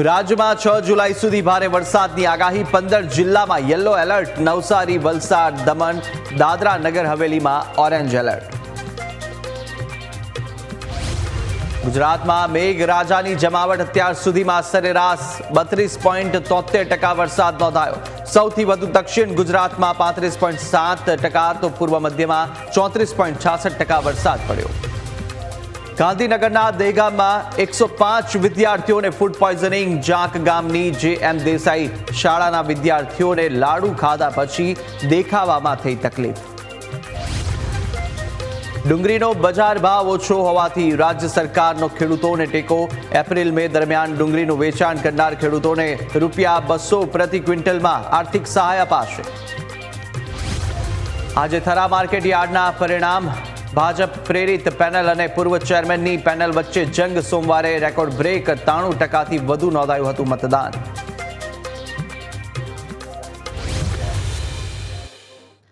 રાજ્યમાં 6 જુલાઈ સુધી ભારે વરસાદની આગાહી 15 જિલ્લામાં યલો એલર્ટ નવસારી વલસાડ દમણ દાદરા નગર હવેલીમાં ઓરેન્જ એલર્ટ ગુજરાતમાં મેઘરાજાની જમાવટ અત્યાર સુધીમાં સરેરાશ 32.73% વરસાદ નોંધાયો સૌથી વધુ દક્ષિણ ગુજરાતમાં 35.7% તો પૂર્વ મધ્યમાં 34.66% વરસાદ પડ્યો ગાંધીનગરના દેગામમાં 105 વિદ્યાર્થીઓને ફૂડ પોઈઝનિંગ જાંક ગામની JM દેસાઈ શાળાના વિદ્યાર્થીઓને લાડુ ખાધા પછી દેખાવામાં થઈ તકલીફ ડુંગળીનો બજાર ભાવ ઓછો હોવાથી રાજ્ય સરકારનો ખેડૂતોને ટેકો એપ્રિલ મે દરમિયાન ડુંગળીનું વેચાણ કરનાર ખેડૂતોને ₹200 પ્રતિ ક્વિન્ટલમાં આર્થિક સહાય અપાશે આજે થરા માર્કેટ યાર્ડના પરિણામ ભાજપ પ્રેરિત પેનલ અને પૂર્વ ચેરમેનની પેનલ વચ્ચે જંગ સોમવારે રેકોર્ડ બ્રેક 93%થી વધુ નોંધાયું હતું મતદાન